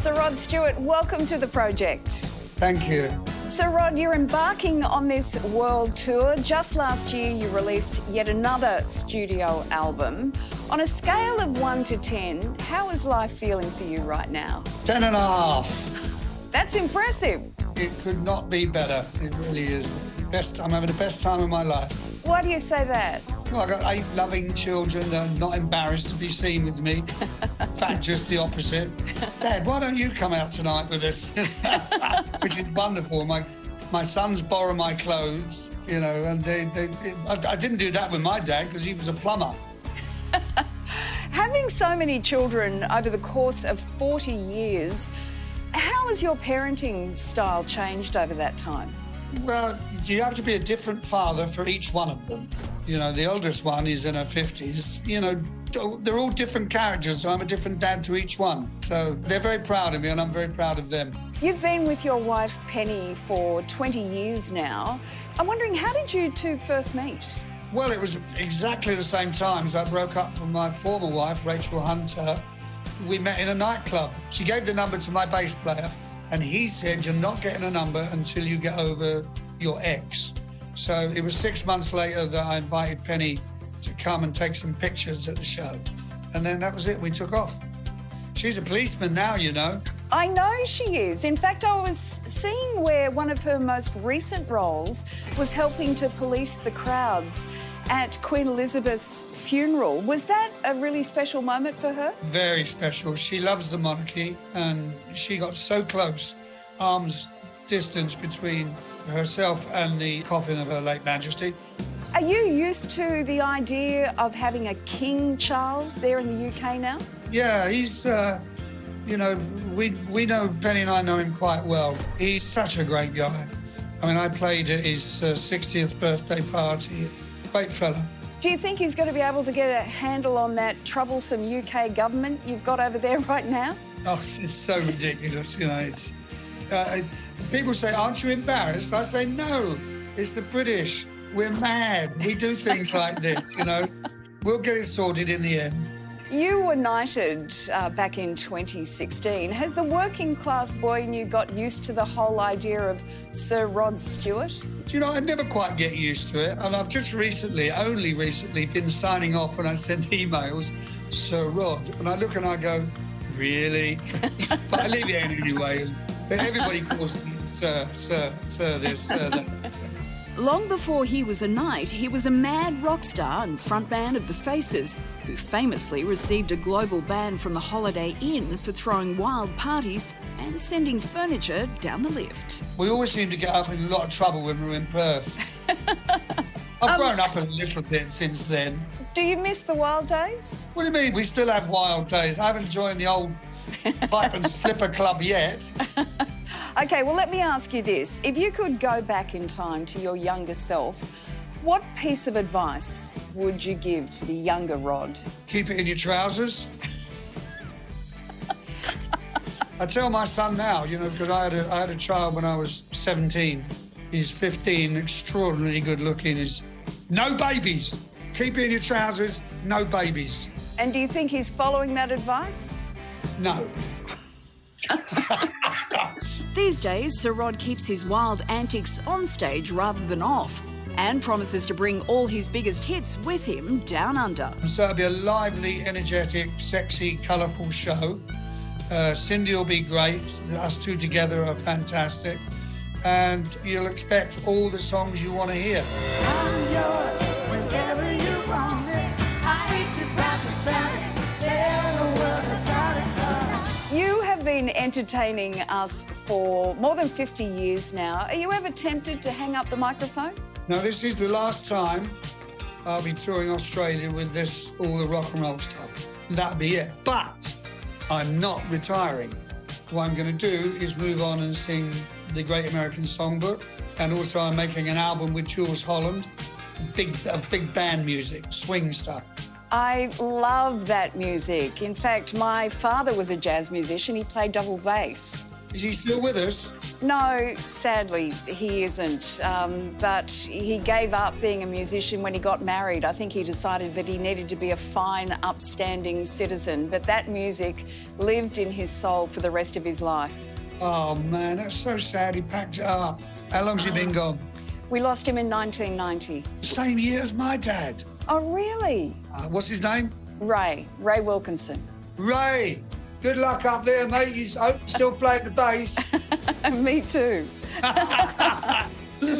Sir Rod Stewart, welcome to the project. Thank you. Sir Rod, you're embarking on this world tour. Just last year, you released yet another studio album. On a scale of 1 to 10, how is life feeling for you right now? 10.5. That's impressive. It could not be better. It really is. I'm having the best time of my life. Why do you say that? Well, I've got 8 loving children that are not embarrassed to be seen with me. In fact, just the opposite. Dad, why don't you come out tonight with us? Which is wonderful. My sons borrow my clothes, you know, and I didn't do that with my dad because he was a plumber. Having so many children over the course of 40 years, how has your parenting style changed over that time? Well, you have to be a different father for each one of them. You know, the oldest one is in her 50s. You know, they're all different characters, so I'm a different dad to each one. So they're very proud of me and I'm very proud of them. You've been with your wife, Penny, for 20 years now. I'm wondering, how did you two first meet? Well, it was exactly the same time as I broke up from my former wife, Rachel Hunter. We met in a nightclub. She gave the number to my bass player and he said, you're not getting a number until you get over your ex. So it was 6 months later that I invited Penny to come and take some pictures at the show. And then that was it, we took off. She's a policeman now, you know. I know she is. In fact, I was seeing where one of her most recent roles was helping to police the crowds at Queen Elizabeth's funeral. Was that a really special moment for her? Very special. She loves the monarchy and she got so close, arm's distance between herself and the coffin of Her late Majesty. Are you used to the idea of having a King Charles there in the UK now? Yeah, he's, you know, we know, Penny and I know him quite well. He's such a great guy. I mean, I played at his 60th birthday party. Great fella. Do you think he's going to be able to get a handle on that troublesome UK government you've got over there right now? Oh, it's so ridiculous, you know. It's people say, aren't you embarrassed? I say, no, it's the British. We're mad. We do things like this, you know. We'll get it sorted in the end. You were knighted back in 2016. Has the working class boy in you got used to the whole idea of Sir Rod Stewart? Do you know, I never quite get used to it. And I've just only recently, been signing off when I send emails, Sir Rod. And I look and I go, really? But I leave it in anyway. But everybody calls me Sir this, Sir that. Long before he was a knight, he was a mad rock star and frontman of The Faces, who famously received a global ban from the Holiday Inn for throwing wild parties and sending furniture down the lift. We always seem to get up in a lot of trouble when we're in Perth. I've grown up a little bit since then. Do you miss the wild days? What do you mean? We still have wild days. I haven't joined the old pipe and slipper club yet. OK, well, let me ask you this. If you could go back in time to your younger self, what piece of advice would you give to the younger Rod? Keep it in your trousers. I tell my son now, you know, because I had a child when I was 17. He's 15, extraordinarily good looking. Is no babies. Keep it in your trousers, no babies. And do you think he's following that advice? No. These days, Sir Rod keeps his wild antics on stage rather than off, and promises to bring all his biggest hits with him down under. So it'll be a lively, energetic, sexy, colourful show. Cindy will be great. Us two together are fantastic. And you'll expect all the songs you want to hear. I'm yours whenever you want me. I hate to prophesy, tell the world about it. You have been entertaining us for more than 50 years now. Are you ever tempted to hang up the microphone? Now, this is the last time I'll be touring Australia with all the rock and roll stuff. And that'll be it. But I'm not retiring. What I'm going to do is move on and sing the Great American Songbook. And also I'm making an album with Jules Holland, big band music, swing stuff. I love that music. In fact, my father was a jazz musician. He played double bass. Is he still with us? No, sadly, he isn't. But he gave up being a musician when he got married. I think he decided that he needed to be a fine, upstanding citizen. But that music lived in his soul for the rest of his life. Oh, man, that's so sad. He packed it up. How long's he been gone? We lost him in 1990. Same year as my dad. Oh, really? What's his name? Ray Wilkinson. Ray. Good luck up there, mate. He's still playing the bass. Me too.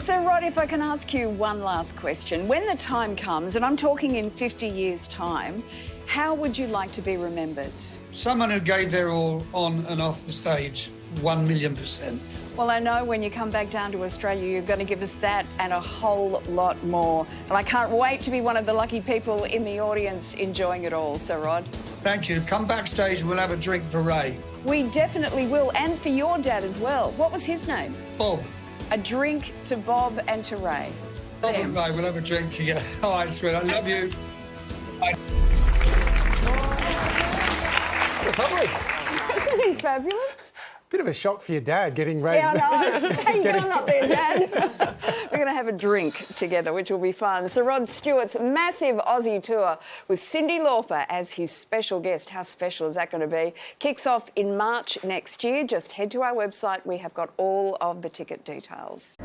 So, Rod, if I can ask you one last question. When the time comes, and I'm talking in 50 years' time, how would you like to be remembered? Someone who gave their all on and off the stage, 1,000,000%. Well, I know when you come back down to Australia, you're going to give us that and a whole lot more. And I can't wait to be one of the lucky people in the audience enjoying it all, Sir Rod. Thank you. Come backstage and we'll have a drink for Ray. We definitely will, and for your dad as well. What was his name? Bob. A drink to Bob and to Ray. Bob and Ray, we'll have a drink together. All right, sweet. I love you. Bye. That's lovely. Isn't he fabulous? Bit of a shock for your dad getting raised. Yeah, I know. How you going up there, Dad? We're going to have a drink together, which will be fun. Sir Rod Stewart's massive Aussie tour with Cyndi Lauper as his special guest. How special is that going to be? Kicks off in March next year. Just head to our website. We have got all of the ticket details.